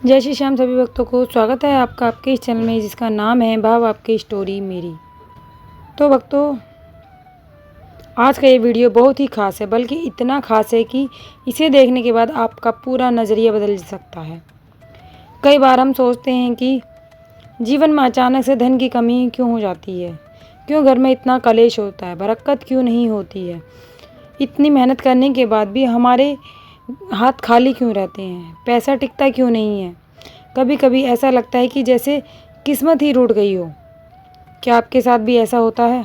जय श्री श्याम सभी भक्तों को स्वागत है आपका आपके इस चैनल में जिसका नाम है भाव आपकी स्टोरी मेरी। तो भक्तों, आज का ये वीडियो बहुत ही ख़ास है, बल्कि इतना ख़ास है कि इसे देखने के बाद आपका पूरा नज़रिया बदल सकता है। कई बार हम सोचते हैं कि जीवन में अचानक से धन की कमी क्यों हो जाती है, क्यों घर में इतना कलेश होता है, बरकत क्यों नहीं होती है, इतनी मेहनत करने के बाद भी हमारे हाथ खाली क्यों रहते हैं, पैसा टिकता क्यों नहीं है। कभी कभी ऐसा लगता है कि जैसे किस्मत ही रूठ गई हो। क्या आपके साथ भी ऐसा होता है?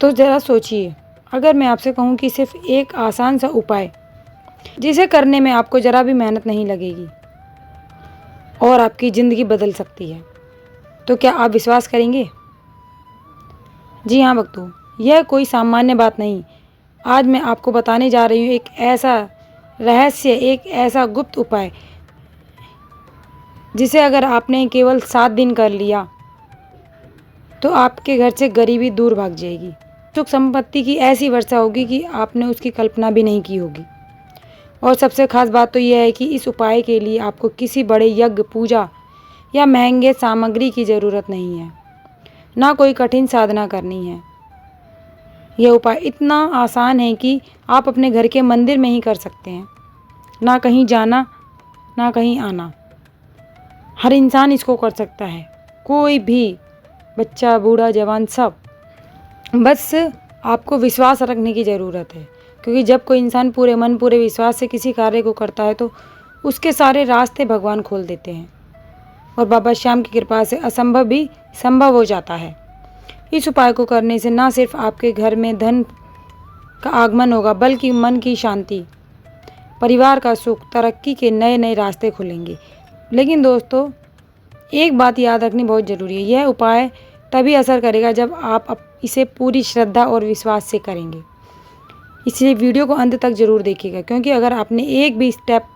तो ज़रा सोचिए, अगर मैं आपसे कहूँ कि सिर्फ एक आसान सा उपाय जिसे करने में आपको ज़रा भी मेहनत नहीं लगेगी और आपकी ज़िंदगी बदल सकती है, तो क्या आप विश्वास करेंगे? जी हाँ भक्तों, यह कोई सामान्य बात नहीं। आज मैं आपको बताने जा रही हूँ एक ऐसा रहस्य, एक ऐसा गुप्त उपाय जिसे अगर आपने केवल 7 दिन कर लिया तो आपके घर से गरीबी दूर भाग जाएगी। सुख संपत्ति की ऐसी वर्षा होगी कि आपने उसकी कल्पना भी नहीं की होगी। और सबसे खास बात तो यह है कि इस उपाय के लिए आपको किसी बड़े यज्ञ, पूजा या महंगे सामग्री की ज़रूरत नहीं है, ना कोई कठिन साधना करनी है। यह उपाय इतना आसान है कि आप अपने घर के मंदिर में ही कर सकते हैं। ना कहीं जाना, ना कहीं आना, हर इंसान इसको कर सकता है। कोई भी, बच्चा, बूढ़ा, जवान, सब। बस आपको विश्वास रखने की ज़रूरत है, क्योंकि जब कोई इंसान पूरे मन, पूरे विश्वास से किसी कार्य को करता है तो उसके सारे रास्ते भगवान खोल देते हैं और बाबा श्याम की कृपा से असंभव भी संभव हो जाता है। इस उपाय को करने से ना सिर्फ आपके घर में धन का आगमन होगा, बल्कि मन की शांति, परिवार का सुख, तरक्की के नए नए रास्ते खुलेंगे। लेकिन दोस्तों, एक बात याद रखनी बहुत ज़रूरी है, यह उपाय तभी असर करेगा जब आप इसे पूरी श्रद्धा और विश्वास से करेंगे। इसलिए वीडियो को अंत तक ज़रूर देखिएगा, क्योंकि अगर आपने एक भी स्टेप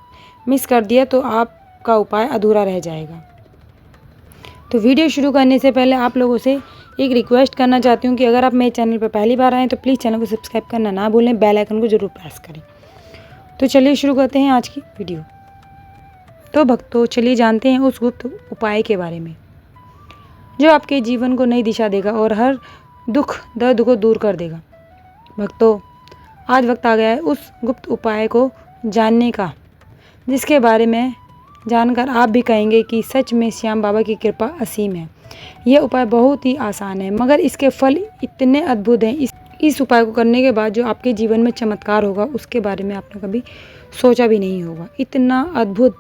मिस कर दिया तो आपका उपाय अधूरा रह जाएगा। तो वीडियो शुरू करने से पहले आप लोगों से एक रिक्वेस्ट करना चाहती हूँ कि अगर आप मेरे चैनल पर पहली बार आएँ तो प्लीज़ चैनल को सब्सक्राइब करना ना भूलें, बेल आइकन को ज़रूर प्रेस करें। तो चलिए शुरू करते हैं आज की वीडियो। तो भक्तों, चलिए जानते हैं उस गुप्त उपाय के बारे में जो आपके जीवन को नई दिशा देगा और हर दुख दर्द को दूर कर देगा। भक्तों, आज वक्त आ गया है उस गुप्त उपाय को जानने का, जिसके बारे में जानकर आप भी कहेंगे कि सच में श्याम बाबा की कृपा असीम है। यह उपाय बहुत ही आसान है, मगर इसके फल इतने अद्भुत हैं। इस उपाय को करने के बाद जो आपके जीवन में चमत्कार होगा, उसके बारे में आपने कभी सोचा भी नहीं होगा। इतना अद्भुत,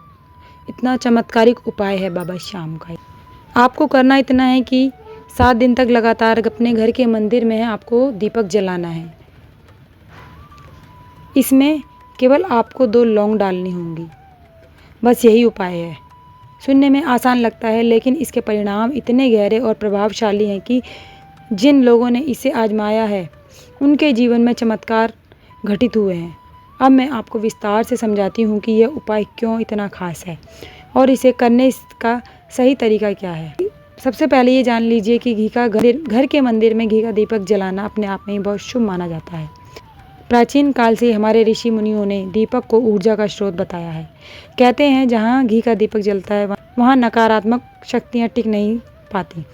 इतना चमत्कारिक उपाय है बाबा श्याम का। आपको करना इतना है कि 7 दिन तक लगातार अपने घर के मंदिर में आपको दीपक जलाना है। इसमें केवल आपको 2 लौंग डालनी होंगी, बस यही उपाय है। सुनने में आसान लगता है, लेकिन इसके परिणाम इतने गहरे और प्रभावशाली हैं कि जिन लोगों ने इसे आजमाया है उनके जीवन में चमत्कार घटित हुए हैं। अब मैं आपको विस्तार से समझाती हूँ कि यह उपाय क्यों इतना खास है और इसे करने का सही तरीका क्या है। सबसे पहले ये जान लीजिए कि घर के मंदिर में घी का दीपक जलाना अपने आप में ही बहुत शुभ माना जाता है। प्राचीन काल से हमारे ऋषि मुनियों ने दीपक को ऊर्जा का स्रोत बताया है। कहते हैं जहाँ घी का दीपक जलता है वहाँ नकारात्मक शक्तियाँ टिक नहीं पाती।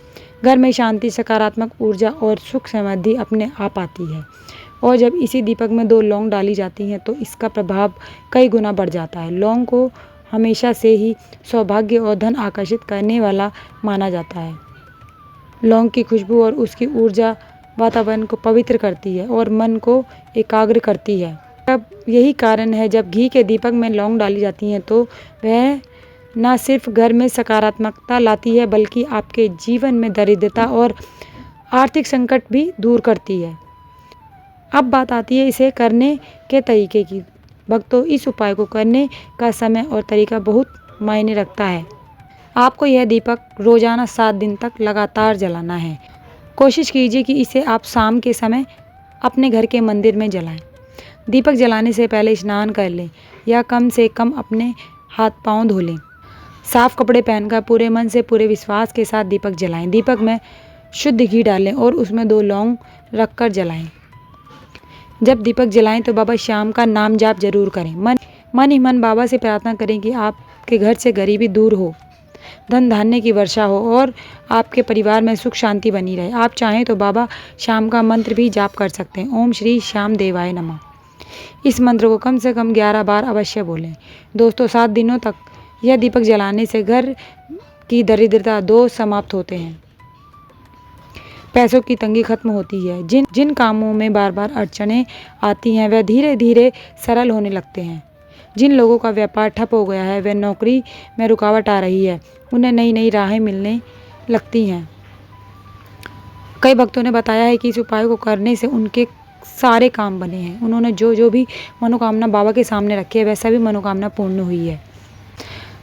घर में शांति, सकारात्मक ऊर्जा और सुख समृद्धि अपने आप आती है। और जब इसी दीपक में 2 लौंग डाली जाती हैं तो इसका प्रभाव कई गुना बढ़ जाता है। लौंग को हमेशा से ही सौभाग्य और धन आकर्षित करने वाला माना जाता है। लौंग की खुशबू और उसकी ऊर्जा वातावरण को पवित्र करती है और मन को एकाग्र करती है। अब यही कारण है जब घी के दीपक में लौंग डाली जाती हैं तो वह न सिर्फ घर में सकारात्मकता लाती है, बल्कि आपके जीवन में दरिद्रता और आर्थिक संकट भी दूर करती है। अब बात आती है इसे करने के तरीके की। भक्तों, इस उपाय को करने का समय और तरीका बहुत मायने रखता है। आपको यह दीपक रोजाना 7 दिन तक लगातार जलाना है। कोशिश कीजिए कि इसे आप शाम के समय अपने घर के मंदिर में जलाएं। दीपक जलाने से पहले स्नान कर लें या कम से कम अपने हाथ पांव धो लें। साफ कपड़े पहनकर पूरे मन से, पूरे विश्वास के साथ दीपक जलाएं। दीपक में शुद्ध घी डालें और उसमें 2 लौंग रखकर जलाएं। जब दीपक जलाएं तो बाबा श्याम का नाम जाप जरूर करें। मन ही मन बाबा से प्रार्थना करें कि आपके घर से गरीबी दूर हो, धन धान्य की वर्षा हो और आपके परिवार में सुख शांति बनी रहे। आप चाहें तो बाबा श्याम का मंत्र भी जाप कर सकते हैं। ओम श्री श्याम देवाय नमः। इस मंत्र को कम से कम 11 बार अवश्य बोलें। दोस्तों, 7 दिनों तक यह दीपक जलाने से घर की दरिद्रता, दोष समाप्त होते हैं, पैसों की तंगी खत्म होती है। जिन कामों में बार बार अड़चनें आती हैं वह धीरे धीरे सरल होने लगते हैं। जिन लोगों का व्यापार ठप हो गया है, वह नौकरी में रुकावट आ रही है, उन्हें नई नई राहें मिलने लगती हैं। कई भक्तों ने बताया है कि इस उपाय को करने से उनके सारे काम बने हैं। उन्होंने जो भी मनोकामना बाबा के सामने रखी है वह सभी मनोकामना पूर्ण हुई है।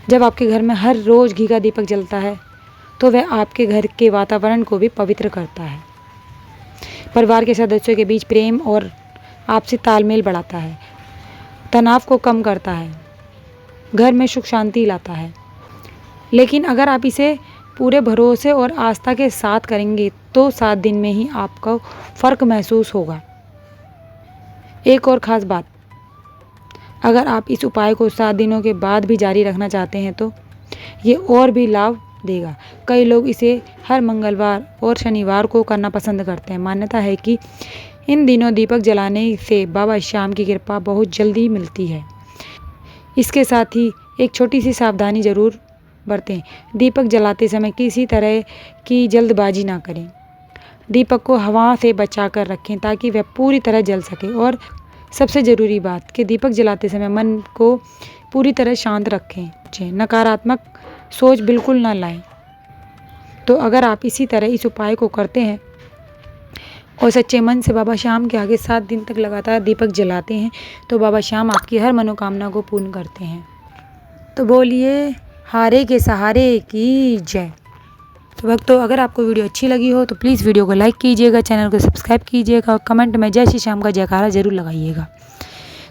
जब आपके घर में हर रोज़ घी का दीपक जलता है तो वह आपके घर के वातावरण को भी पवित्र करता है, परिवार के सदस्यों के बीच प्रेम और आपसी तालमेल बढ़ाता है, तनाव को कम करता है, घर में सुख शांति लाता है। लेकिन अगर आप इसे पूरे भरोसे और आस्था के साथ करेंगे तो 7 दिन में ही आपको फ़र्क महसूस होगा। एक और ख़ास बात, अगर आप इस उपाय को 7 दिनों के बाद भी जारी रखना चाहते हैं तो ये और भी लाभ देगा। कई लोग इसे हर मंगलवार और शनिवार को करना पसंद करते हैं। मान्यता है कि इन दिनों दीपक जलाने से बाबा श्याम की कृपा बहुत जल्दी मिलती है। इसके साथ ही एक छोटी सी सावधानी ज़रूर बरतें। दीपक जलाते समय किसी तरह की जल्दबाजी ना करें। दीपक को हवा से बचा कर रखें ताकि वह पूरी तरह जल सके। और सबसे ज़रूरी बात कि दीपक जलाते समय मन को पूरी तरह शांत रखें, नकारात्मक सोच बिल्कुल ना लाएं। तो अगर आप इसी तरह इस उपाय को करते हैं और सच्चे मन से बाबा श्याम के आगे 7 दिन तक लगातार दीपक जलाते हैं तो बाबा श्याम आपकी हर मनोकामना को पूर्ण करते हैं। तो बोलिए हारे के सहारे की जय। तो भक्तों, अगर आपको वीडियो अच्छी लगी हो तो प्लीज़ वीडियो को लाइक कीजिएगा, चैनल को सब्सक्राइब कीजिएगा और कमेंट में जय श्री श्याम का जयकारा जरूर लगाइएगा।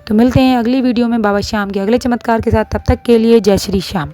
तो मिलते हैं अगली वीडियो में बाबा श्याम के अगले चमत्कार के साथ। तब तक के लिए जय श्री श्याम।